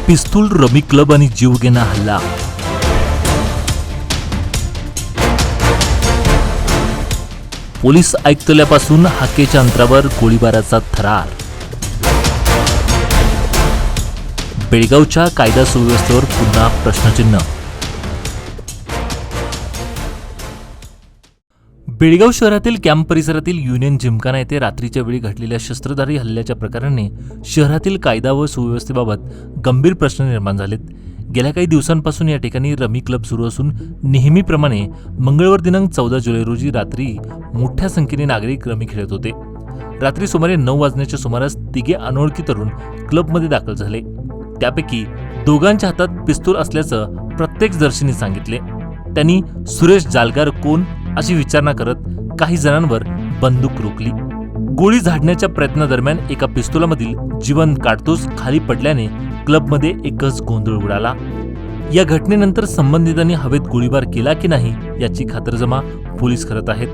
पिस्तूल, rummy club आणि जीवघेणा हल्ला. पोलीस आयुक्तालयापासून हाकेच्या अंतरावर गोळीबाराचा थरार. बेळगावच्या कायदा सुव्यवस्थेवर पुन्हा प्रश्नचिन्ह. बेळगाव शहरातील कॅम्प परिसरातील युनियन जिमखाना येथे रात्रीच्या वेळी घडलेल्या शस्त्रधारी हल्ल्याच्या प्रकाराने शहरातील कायदा व सुव्यवस्थेबाबत गंभीर प्रश्न निर्माण झालेत. गेल्या काही दिवसांपासून या ठिकाणी रमी क्लब सुरू असून नेहमीप्रमाणे मंगळवार दिनांक 14 जुलै रोजी रात्री मोठ्या संख्येने नागरिक रमी खेळत होते. रात्री सुमारे 9 वाजण्याच्या सुमारास तिघे अनोळखी तरुण क्लबमध्ये दाखल झाले. त्यापैकी दोघांच्या हातात पिस्तूल असल्याचं प्रत्यक्षदर्शींनी सांगितले. त्यांनी सुरेश जालगार कोण अशी विचारणा करत काही जणांवर बंदूक रोखली. गोळी झाडण्याच्या प्रयत्नादरम्यान एका पिस्तुलामधील जिवंत काडतूस खाली पडल्याने क्लबमध्ये एकच गोंधळ उडाला. या घटनेनंतर संबंधितांनी हवेत गोळीबार केला की नाही याची खातरजमा पोलीस करत आहेत.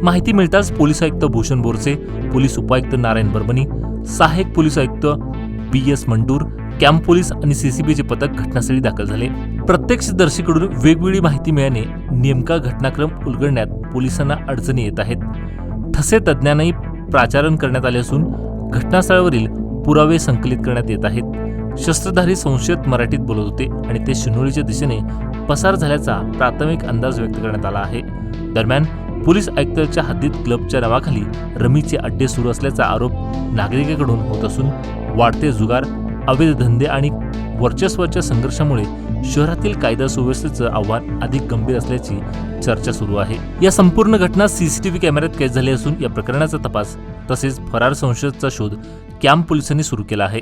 माहिती मिळताच पोलीस आयुक्त भूषण बोरसे, पोलीस उपायुक्त नारायण बर्मनी, सहाय्यक पोलीस आयुक्त BS मंटूर, कॅम्प पोलीस आणि CCBचे पथक घटनास्थळी दाखल झाले. प्रत्यक्षदर्शीकडून वेगवेगळी माहिती मिळाल्याने नेमका घटनाक्रम उलगडण्यात पोलिसांना अडचणी येत आहेत. ठसे तज्ज्ञांनाही प्राचारण करण्यात आले असून घटनास्थळावरील पुरावे संकलित करण्यात येत आहेत. शस्त्रधारी संशयित मराठीत बोलत होते आणि ते शिनोळीच्या दिशेने पसार झाल्याचा प्राथमिक अंदाज व्यक्त करण्यात आला आहे. दरम्यान पोलीस आयुक्तालयाच्या हद्दीत क्लबच्या नावाखाली रमीचे अड्डे सुरू असल्याचा आरोप नागरिकांकडून होत असून वाढते जुगार, अवैध धंदे आणि वर्चस्वाच्या संघर्षामुळे शहरातील कायदा सुव्यवस्थेचं आव्हान अधिक गंभीर असल्याची चर्चा सुरू आहे. या संपूर्ण घटना CCTV कॅमेऱ्यात कैद झाली असून या प्रकरणाचा तपास तसेच फरार संशयिताचा शोध कॅम्प पोलिसांनी सुरू केला आहे.